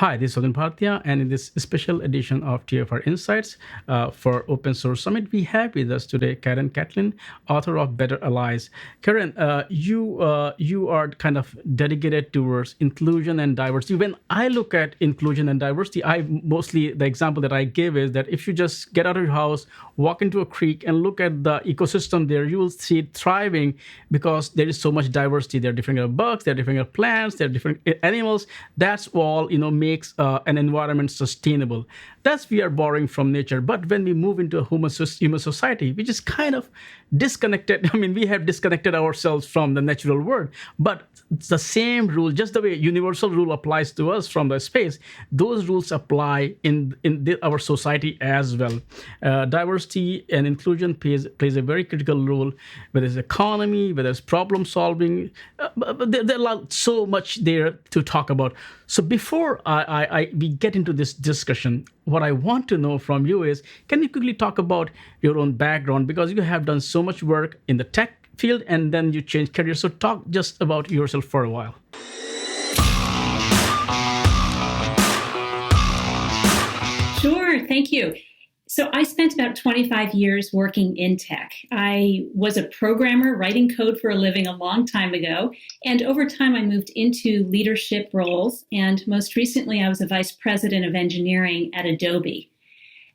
Hi, this is Odin Bhartia, and in this special edition of TFR Insights for Open Source Summit, we have with us today Karen Catlin, author of Better Allies. Karen, you are kind of dedicated towards inclusion and diversity. When I look at inclusion and diversity, I mostly the example that I give is that if you just get out of your house, walk into a creek, and look at the ecosystem there, you will see it thriving because there is so much diversity. There are different kind of bugs, there are different kind of plants, there are different animals. That's all makes an environment sustainable. That's we are borrowing from nature. But when we move into a human society, we just kind of disconnected. I mean, we have disconnected ourselves from the natural world. But it's the same rule, just the way universal rule applies to us from the space, those rules apply in our society as well. Diversity and inclusion plays a very critical role, whether it's economy, whether it's problem solving. But there's so much there to talk about. So before we get into this discussion, what I want to know from you is, can you quickly talk about your own background? Because you have done so much work in the tech field and then you changed career. So talk just about yourself for a while. Sure, thank you. So I spent about 25 years working in tech. I was a programmer writing code for a living a long time ago. And over time, I moved into leadership roles. And most recently, I was a vice president of engineering at Adobe.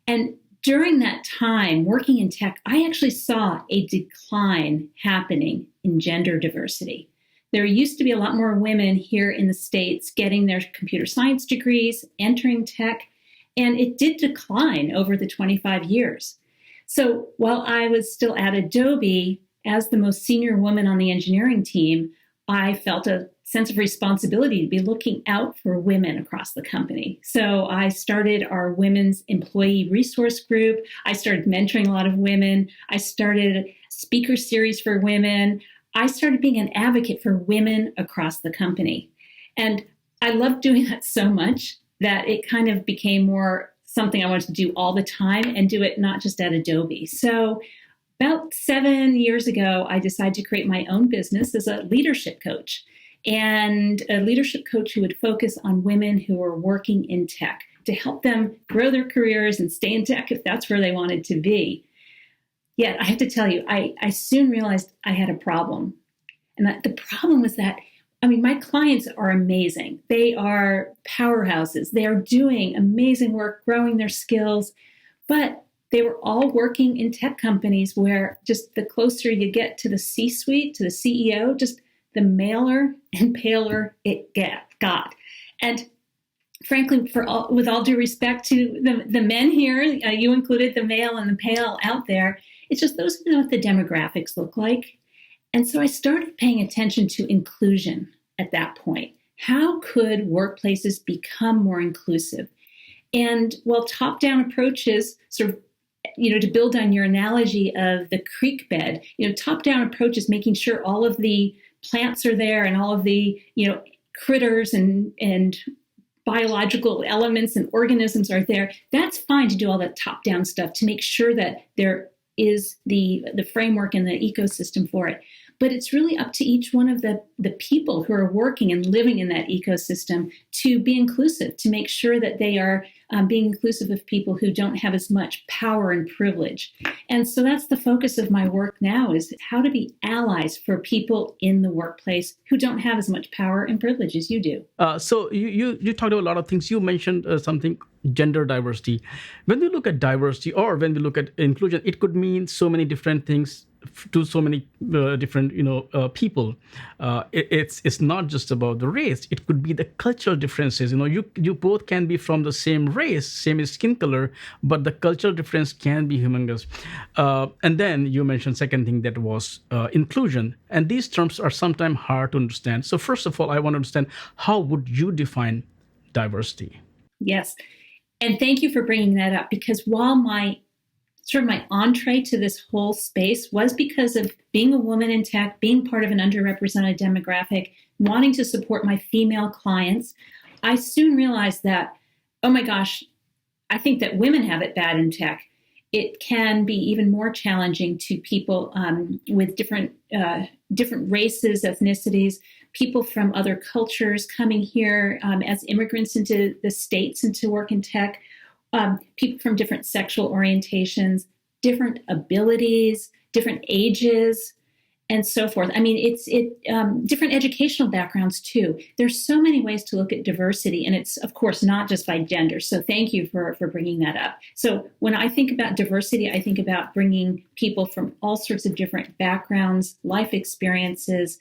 And during that time working in tech, I actually saw a decline happening in gender diversity. There used to be a lot more women here in the States getting their computer science degrees, entering tech. And it did decline over the 25 years. So while I was still at Adobe, as the most senior woman on the engineering team, I felt a sense of responsibility to be looking out for women across the company. So I started our women's employee resource group. I started mentoring a lot of women. I started a speaker series for women. I started being an advocate for women across the company. And I loved doing that so much that it kind of became more something I wanted to do all the time and do it not just at Adobe. So about 7 years ago, I decided to create my own business as a leadership coach, and a leadership coach who would focus on women who are working in tech to help them grow their careers and stay in tech if that's where they wanted to be. Yet I have to tell you, I soon realized I had a problem. And the problem was that my clients are amazing. They are powerhouses. They are doing amazing work, growing their skills, but they were all working in tech companies where just the closer you get to the C-suite, to the CEO, just the maler and paler it got. And frankly, with all due respect to the men here, you included the male and the pale out there, it's just those who know what the demographics look like. And so I started paying attention to inclusion at that point. How could workplaces become more inclusive? And while top-down approaches sort of, to build on your analogy of the creek bed, top-down approaches, making sure all of the plants are there and all of the, critters and biological elements and organisms are there. That's fine to do all that top-down stuff to make sure that there is the framework and the ecosystem for it. But it's really up to each one of the people who are working and living in that ecosystem to be inclusive, to make sure that they are being inclusive of people who don't have as much power and privilege. And so that's the focus of my work now, is how to be allies for people in the workplace who don't have as much power and privilege as you do. So you talked about a lot of things. You mentioned something, gender diversity. When we look at diversity or when we look at inclusion, it could mean so many different things to so many different people. It's not just about the race. It could be the cultural differences. You both can be from the same race, same skin color, but the cultural difference can be humongous. And then you mentioned second thing, that was inclusion, and these terms are sometimes hard to understand. So first of all, I want to understand, how would you define diversity? Yes, and thank you for bringing that up, because while my entree to this whole space was because of being a woman in tech, being part of an underrepresented demographic, wanting to support my female clients, I soon realized that, oh my gosh, I think that women have it bad in tech. it can be even more challenging to people with different races, ethnicities, people from other cultures coming here as immigrants into the States and to work in tech, people from different sexual orientations, different abilities, different ages, and so forth. I mean, it's different educational backgrounds too. There's so many ways to look at diversity, and it's of course not just by gender. So thank you for bringing that up. So when I think about diversity, I think about bringing people from all sorts of different backgrounds, life experiences,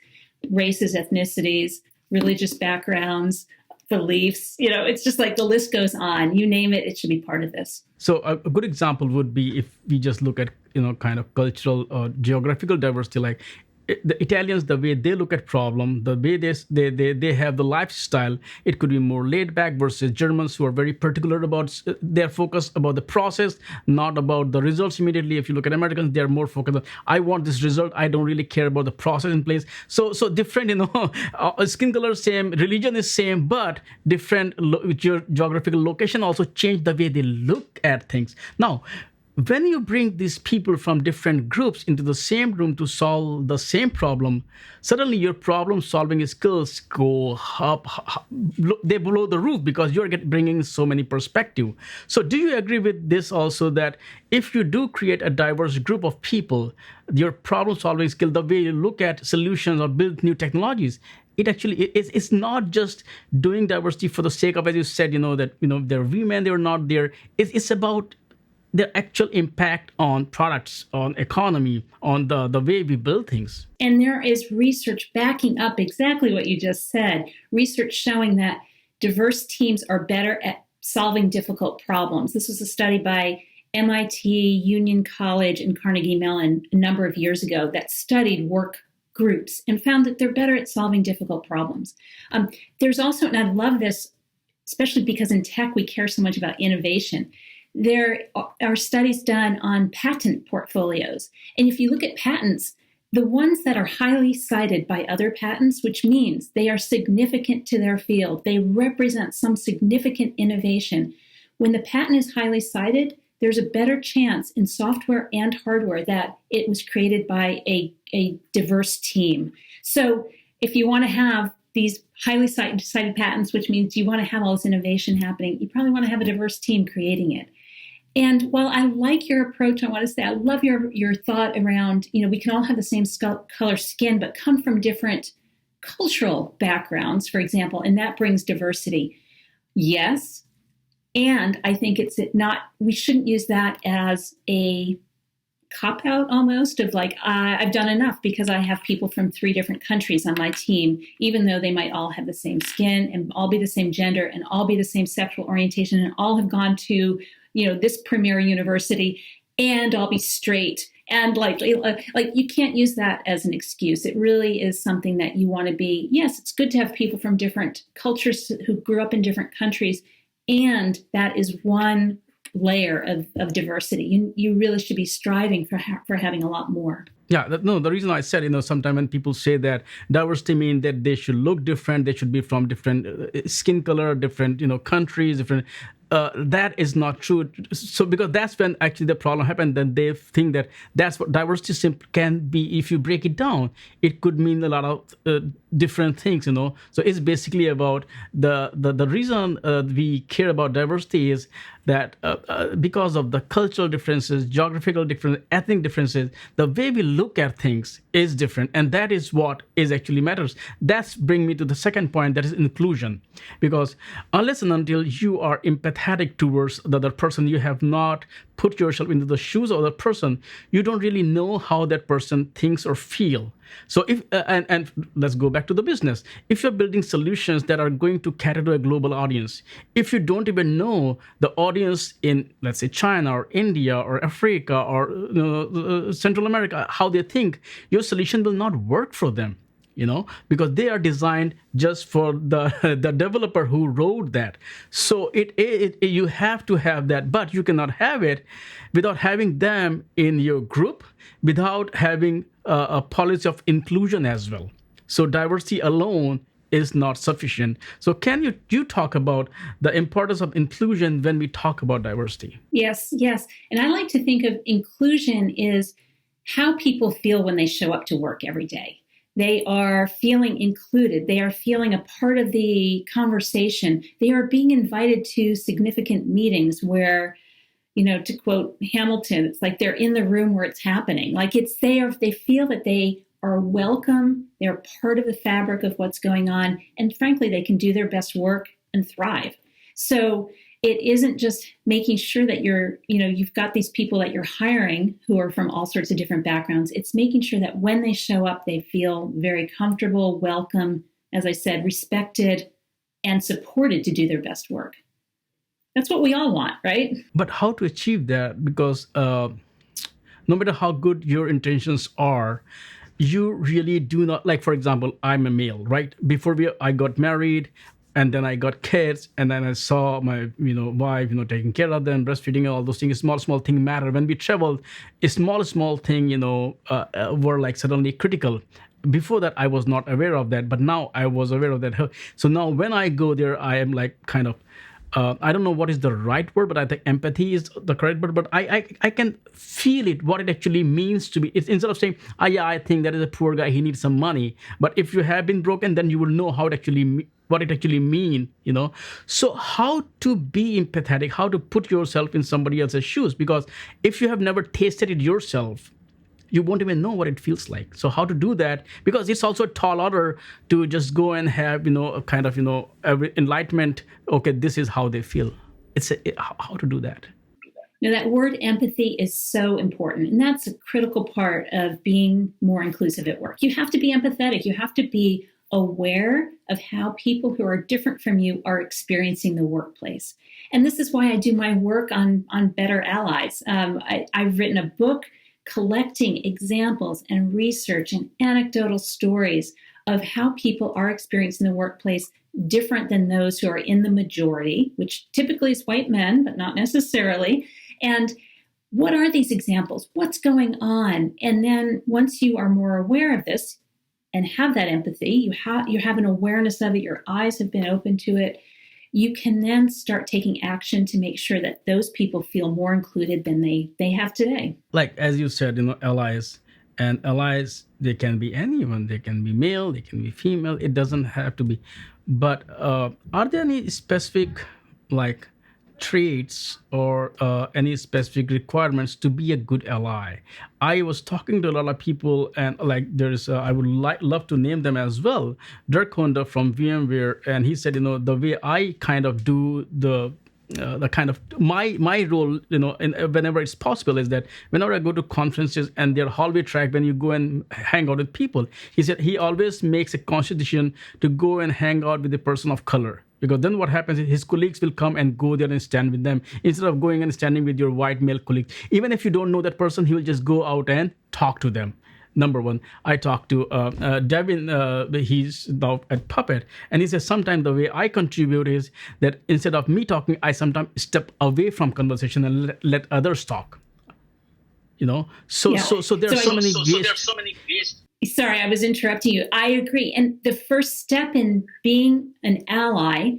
races, ethnicities, religious backgrounds, beliefs. You know, it's just like the list goes on. You name it, it should be part of this. So a good example would be if we just look at kind of cultural or geographical diversity, like the Italians, the way they look at problem, the way they have the lifestyle, it could be more laid back versus Germans who are very particular about their focus about the process, not about the results immediately. If you look at Americans, they're more focused on, I want this result. I don't really care about the process in place. So different, skin color same, religion is same, but different geographical location also change the way they look at things. Now, when you bring these people from different groups into the same room to solve the same problem, suddenly your problem solving skills go up, they below the roof because you're bringing so many perspective. So do you agree with this also, that if you do create a diverse group of people, your problem solving skill, the way you look at solutions or build new technologies, it actually it's not just doing diversity for the sake of, as you said, that they're women, they're not there. It's about the actual impact on products, on economy, on the way we build things. And there is research backing up exactly what you just said. Research showing that diverse teams are better at solving difficult problems. This was a study by MIT, Union College, and Carnegie Mellon a number of years ago that studied work groups and found that they're better at solving difficult problems. There's also, and I love this, especially because in tech we care so much about innovation, there are studies done on patent portfolios. And if you look at patents, the ones that are highly cited by other patents, which means they are significant to their field, they represent some significant innovation. When the patent is highly cited, there's a better chance in software and hardware that it was created by a diverse team. So if you want to have these highly cited patents, which means you want to have all this innovation happening, you probably want to have a diverse team creating it. And while I like your approach, I want to say I love your thought around, we can all have the same color skin, but come from different cultural backgrounds, for example, and that brings diversity. Yes. And I think we shouldn't use that as a cop-out almost of like, I've done enough because I have people from 3 different countries on my team, even though they might all have the same skin and all be the same gender and all be the same sexual orientation and all have gone to this premier university and I'll be straight. And like you can't use that as an excuse. It really is something that you want to be. Yes, it's good to have people from different cultures who grew up in different countries. And that is one layer of diversity. You really should be striving for having a lot more. Yeah, the reason I said, sometimes when people say that diversity means that they should look different, they should be from different skin color, different, countries, different. That is not true. So because that's when actually the problem happened, then they think that that's what diversity can be. If you break it down, it could mean a lot of different things, So it's basically about the reason we care about diversity is that because of the cultural differences, geographical differences, ethnic differences, the way we look at things is different. And that is what is actually matters. That's bring me to the second point, that is inclusion. Because unless and until you are empathetic towards the other person, you have not put yourself into the shoes of the person, you don't really know how that person thinks or feel. So if and let's go back to the business. If you're building solutions that are going to cater to a global audience, if you don't even know the audience in, let's say, China or India or Africa or Central America, how they think, your solution will not work for them. Because they are designed just for the developer who wrote that. So you have to have that, but you cannot have it without having them in your group, without having a policy of inclusion as well. So diversity alone is not sufficient. So can you talk about the importance of inclusion when we talk about diversity? Yes, yes. And I like to think of inclusion is how people feel when they show up to work every day. They are feeling included. They are feeling a part of the conversation. They are being invited to significant meetings where, to quote Hamilton, it's like they're in the room where it's happening. Like it's there. They feel that they are welcome. They're part of the fabric of what's going on. And frankly, they can do their best work and thrive. So it isn't just making sure that you've got these people that you're hiring who are from all sorts of different backgrounds. It's making sure that when they show up, they feel very comfortable, welcome, as I said, respected, and supported to do their best work. That's what we all want, right? But how to achieve that? Because no matter how good your intentions are, you really do not, like, for example, I'm a male, right? Before I got married, and then I got kids, and then I saw my wife taking care of them, breastfeeding, all those things. Small thing matter. When we traveled, a small thing were like suddenly critical. Before that, I was not aware of that, but now I was aware of that. So now when I go there, I am like kind of, I don't know what is the right word, but I think empathy is the correct word. But I can feel it, what it actually means to be. It's instead of saying, yeah, I think that is a poor guy, he needs some money. But if you have been broken, then you will know how it actually what it actually means. So how to be empathetic, how to put yourself in somebody else's shoes, because if you have never tasted it yourself, you won't even know what it feels like. So how to do that? Because it's also a tall order to just go and have, a kind of, every enlightenment. Okay, this is how they feel. How to do that. Now, that word empathy is so important. And that's a critical part of being more inclusive at work. You have to be empathetic. You have to be aware of how people who are different from you are experiencing the workplace. And this is why I do my work on Better Allies. I've written a book collecting examples and research and anecdotal stories of how people are experiencing the workplace different than those who are in the majority, which typically is white men, but not necessarily. And what are these examples? What's going on? And then once you are more aware of this and have that empathy, you have an awareness of it, your eyes have been open to it, you can then start taking action to make sure that those people feel more included than they have today. Like, as you said, allies. And allies, they can be anyone. They can be male, they can be female. It doesn't have to be. But are there any specific, like, traits or any specific requirements to be a good ally? I was talking to a lot of people, and like there's, I would love to name them as well. Dirk Honda from VMware, and he said, the way I kind of do the kind of my role, whenever it's possible, is that whenever I go to conferences and their hallway track, when you go and hang out with people, he said he always makes a conscious decision to go and hang out with a person of color. Because then what happens is his colleagues will come and go there and stand with them instead of going and standing with your white male colleagues. Even if you don't know that person, he will just go out and talk to them. Number one, I talked to Devin, he's now at Puppet, and he says sometimes the way I contribute is that instead of me talking, I sometimes step away from conversation and let others talk. So there are so many ways. Sorry, I was interrupting you. I agree. And the first step in being an ally,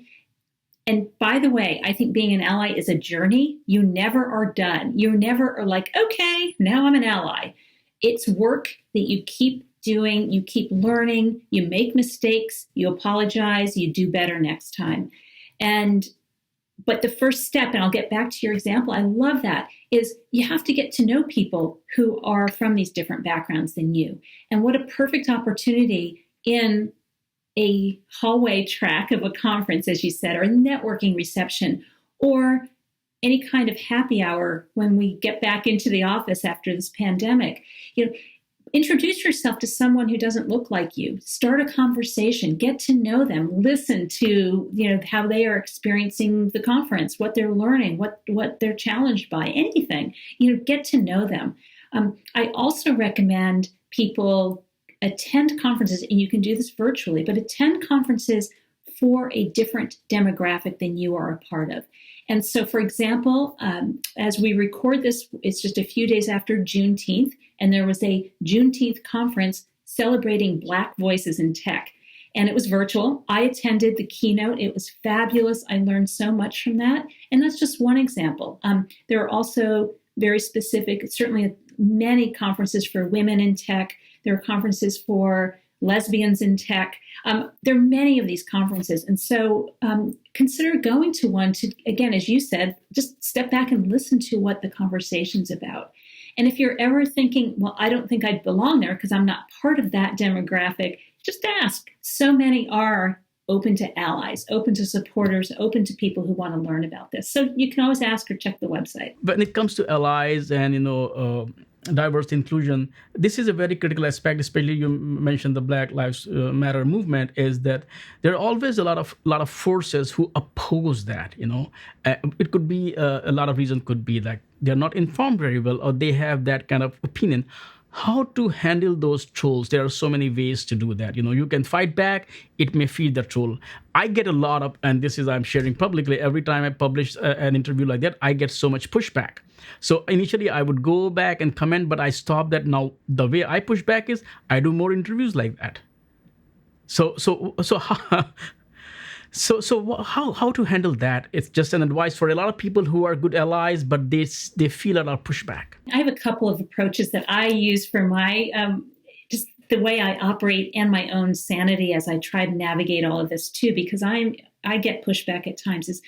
and by the way, I think being an ally is a journey. You never are done. You never are like, okay, now I'm an ally. It's work that you keep doing, you keep learning, you make mistakes, you apologize, you do better next time. But the first step, and I'll get back to your example, I love that, is you have to get to know people who are from these different backgrounds than you. And what a perfect opportunity in a hallway track of a conference, as you said, or a networking reception, or any kind of happy hour when we get back into the office after this pandemic. Introduce yourself to someone who doesn't look like you. Start a conversation. Get to know them. Listen to how they are experiencing the conference, what they're learning, what they're challenged by, anything. Get to know them. I also recommend people attend conferences, and you can do this virtually, but attend conferences for a different demographic than you are a part of. And so, for example, as we record this, it's just a few days after Juneteenth, and there was a Juneteenth conference celebrating Black voices in tech. and it was virtual. I attended the keynote. It was fabulous. I learned so much from that. And that's just one example. There are also very specific, certainly many conferences for women in tech. There are conferences for lesbians in tech. There are many of these conferences. And so consider going to one to, again, as you said, just step back and listen to what the conversation's about. And if you're ever thinking, well, I don't think I'd belong there because I'm not part of that demographic, just ask. So many are open to allies, open to supporters, open to people who want to learn about this. So you can always ask or check the website. When it comes to allies and diverse inclusion, this is a very critical aspect. Especially you mentioned the Black Lives Matter movement. Is that there are always a lot of forces who oppose that. It could be a lot of reasons. Could be like they're not informed very well, or they have that kind of opinion. How to handle those trolls? There are so many ways to do that. You can fight back. It may feed the troll. I get a lot of, and this is I'm sharing publicly. Every time I publish an interview like that, I get so much pushback. So initially I would go back and comment, but I stopped that. Now the way I push back is I do more interviews like that. So how to handle that? It's just an advice for a lot of people who are good allies, but they feel a lot of pushback. I have a couple of approaches that I use for my just the way I operate and my own sanity as I try to navigate all of this too, because I get pushback at times. Is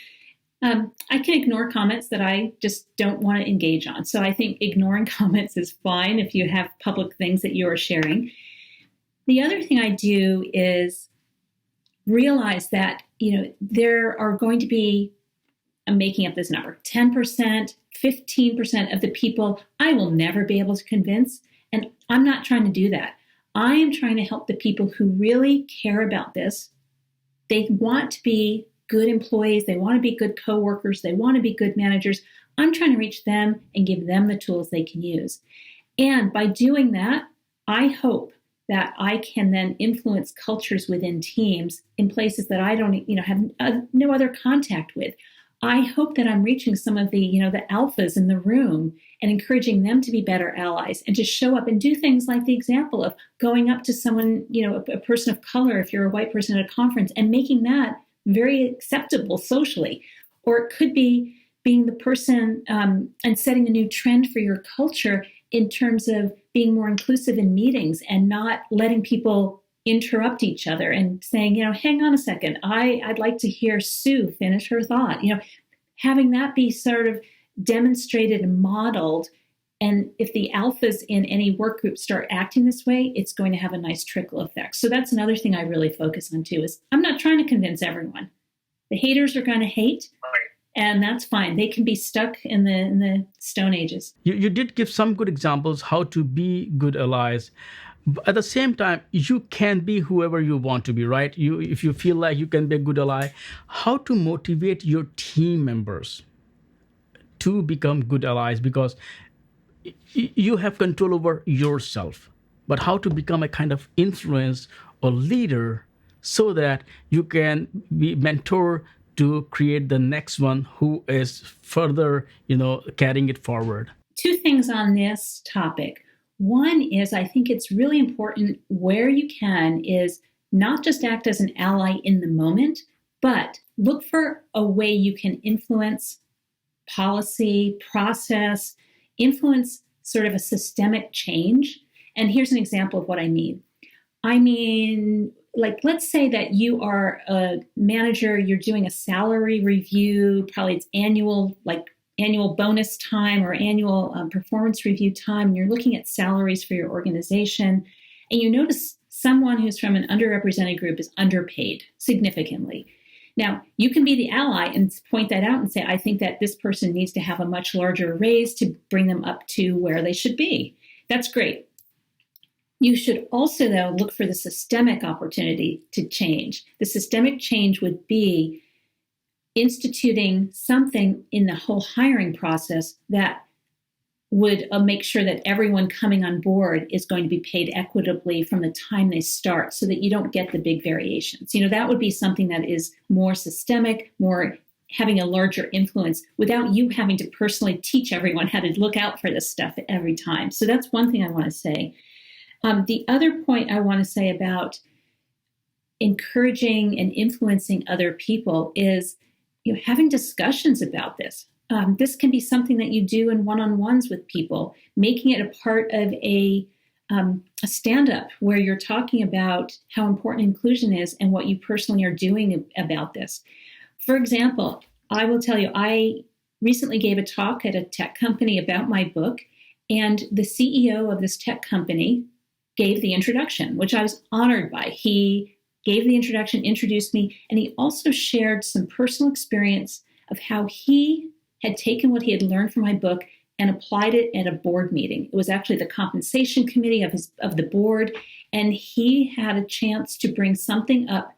I can ignore comments that I just don't want to engage on. So I think ignoring comments is fine if you have public things that you are sharing. The other thing I do is realize that, there are going to be, I'm making up this number, 10%, 15% of the people I will never be able to convince. And I'm not trying to do that. I am trying to help the people who really care about this. They want to be good employees. They want to be good coworkers. They want to be good managers. I'm trying to reach them and give them the tools they can use. And by doing that, I hope that I can then influence cultures within teams in places that I don't, have no other contact with. I hope that I'm reaching some of the, the alphas in the room and encouraging them to be better allies and to show up and do things like the example of going up to someone, a person of color, if you're a white person at a conference, and making that very acceptable socially. Or it could be being the person and setting a new trend for your culture in terms of being more inclusive in meetings and not letting people interrupt each other and saying, hang on a second, I'd like to hear Sue finish her thought. Having that be sort of demonstrated and modeled. And if the alphas in any work group start acting this way, it's going to have a nice trickle effect. So that's another thing I really focus on too, is I'm not trying to convince everyone. The haters are going to hate. Right. And that's fine. They can be stuck in the Stone Ages. You did give some good examples how to be good allies. But at the same time, you can be whoever you want to be, right? If you feel like you can be a good ally, how to motivate your team members to become good allies? Because you have control over yourself. But how to become a kind of influence or leader so that you can be mentor to create the next one who is further, carrying it forward. Two things on this topic. One is I think it's really important where you can is not just act as an ally in the moment, but look for a way you can influence policy, process, influence sort of a systemic change. And here's an example of what I mean. Like, let's say that you are a manager, you're doing a salary review, probably it's annual bonus time or annual performance review time, and you're looking at salaries for your organization, and you notice someone who's from an underrepresented group is underpaid significantly. Now, you can be the ally and point that out and say, I think that this person needs to have a much larger raise to bring them up to where they should be. That's great. You should also, though, look for the systemic opportunity to change. The systemic change would be instituting something in the whole hiring process that would make sure that everyone coming on board is going to be paid equitably from the time they start so that you don't get the big variations. That would be something that is more systemic, more having a larger influence without you having to personally teach everyone how to look out for this stuff every time. So that's one thing I want to say. The other point I want to say about encouraging and influencing other people is, having discussions about this. This can be something that you do in one-on-ones with people, making it a part of a stand-up where you're talking about how important inclusion is and what you personally are doing about this. For example, I will tell you, I recently gave a talk at a tech company about my book, and the CEO of this tech company gave the introduction, which I was honored by. He gave the introduction, introduced me, and he also shared some personal experience of how he had taken what he had learned from my book and applied it at a board meeting. It was actually the compensation committee of the board, and he had a chance to bring something up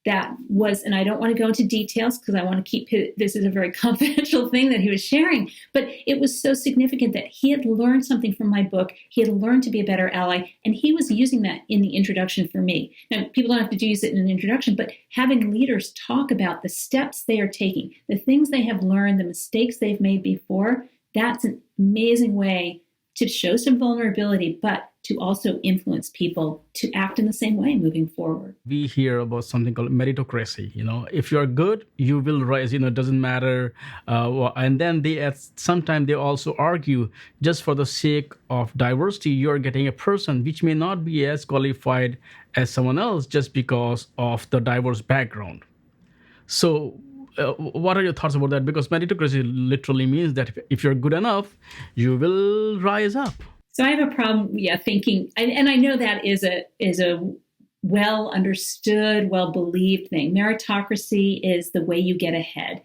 that was, and I don't want to go into details because I want to keep this is a very confidential thing that he was sharing, but it was so significant that he had learned something from my book. He had learned to be a better ally, and he was using that in the introduction for me. Now, people don't have to use it in an introduction, but having leaders talk about the steps they are taking, the things they have learned, the mistakes they've made before, that's an amazing way to show some vulnerability, but to also influence people to act in the same way moving forward. We hear about something called meritocracy. If you're good, you will rise. It doesn't matter. And then sometimes they also argue, just for the sake of diversity, you're getting a person which may not be as qualified as someone else just because of the diverse background. So, what are your thoughts about that? Because meritocracy literally means that if you're good enough, you will rise up. So I have a problem, thinking, and I know that is a well understood, well believed thing. Meritocracy is the way you get ahead,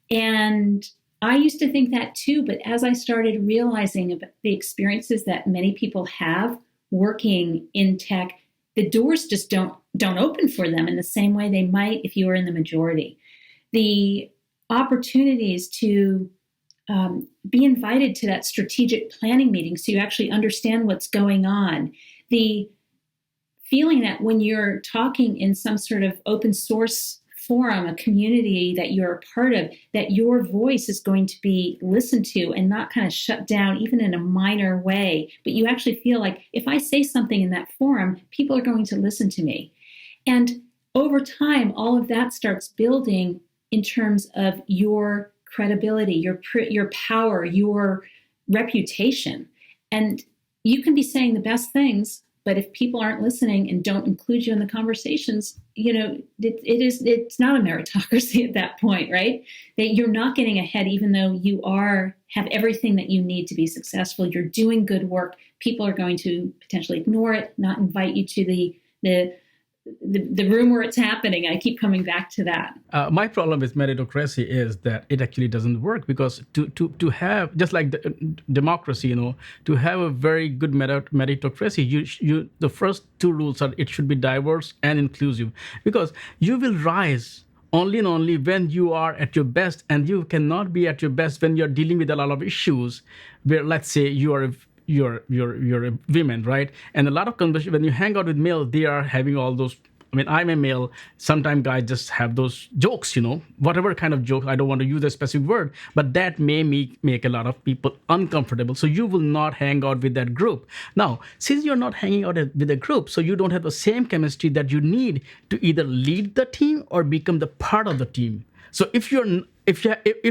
and I used to think that too. But as I started realizing about the experiences that many people have working in tech, the doors just don't open for them in the same way they might if you were in the majority. The opportunities to be invited to that strategic planning meeting so you actually understand what's going on. The feeling that when you're talking in some sort of open source forum, a community that you're a part of, that your voice is going to be listened to and not kind of shut down, even in a minor way. But you actually feel like if I say something in that forum, people are going to listen to me. And over time, all of that starts building in terms of your credibility, your power, your reputation. And you can be saying the best things, but if people aren't listening and don't include you in the conversations, it's not a meritocracy at that point, right? That you're not getting ahead, even though you have everything that you need to be successful. You're doing good work. People are going to potentially ignore it, not invite you to the room where it's happening. I keep coming back to that. My problem with meritocracy is that it actually doesn't work, because to have, just like democracy, to have a very good meritocracy, you the first two rules are it should be diverse and inclusive, because you will rise only and only when you are at your best, and you cannot be at your best when you're dealing with a lot of issues where, let's say, you're a woman, right? And a lot of conversation, when you hang out with male, they are having all those. I mean, I'm a male. Sometimes guys just have those jokes, whatever kind of joke. I don't want to use a specific word, but that may make a lot of people uncomfortable. So you will not hang out with that group. Now, since you're not hanging out with a group, so you don't have the same chemistry that you need to either lead the team or become the part of the team. So if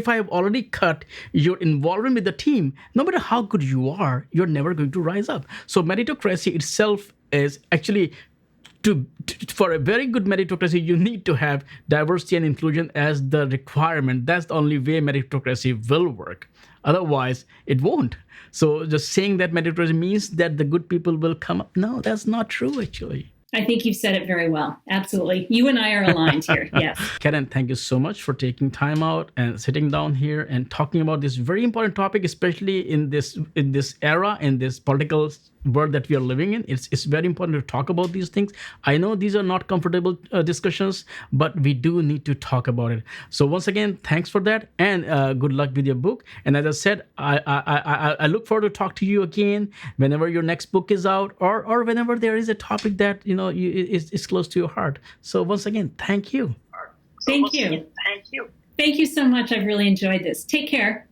I have already cut your involvement with the team, no matter how good you are, you're never going to rise up. So meritocracy itself is actually for a very good meritocracy, you need to have diversity and inclusion as the requirement. That's the only way meritocracy will work. Otherwise, it won't. So just saying that meritocracy means that the good people will come up, no, that's not true, actually. I think you've said it very well. Absolutely. You and I are aligned here. Yes. Karen, thank you so much for taking time out and sitting down here and talking about this very important topic, especially in this era, in this political world that we are living in. It's very important to talk about these things. I know these are not comfortable discussions, but we do need to talk about it. So once again, thanks for that, and good luck with your book. And as I said, I look forward to talk to you again whenever your next book is out, or whenever there is a topic that is close to your heart. So once again, thank you. Thank you. Thank you so much. I've really enjoyed this. Take care.